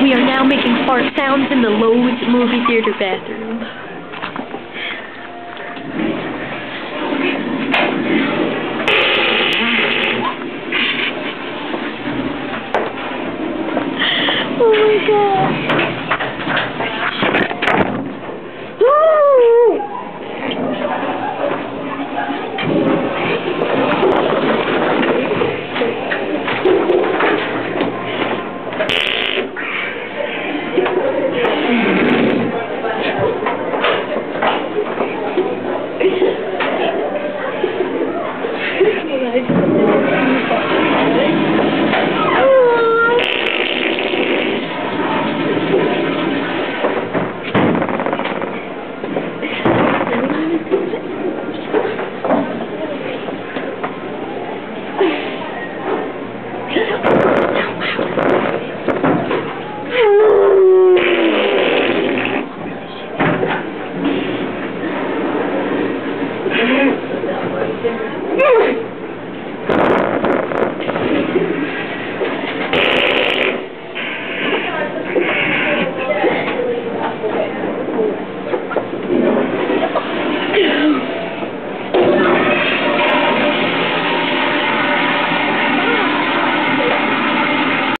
We are now making fart sounds in the Lowe's movie theater bathroom. Oh my god.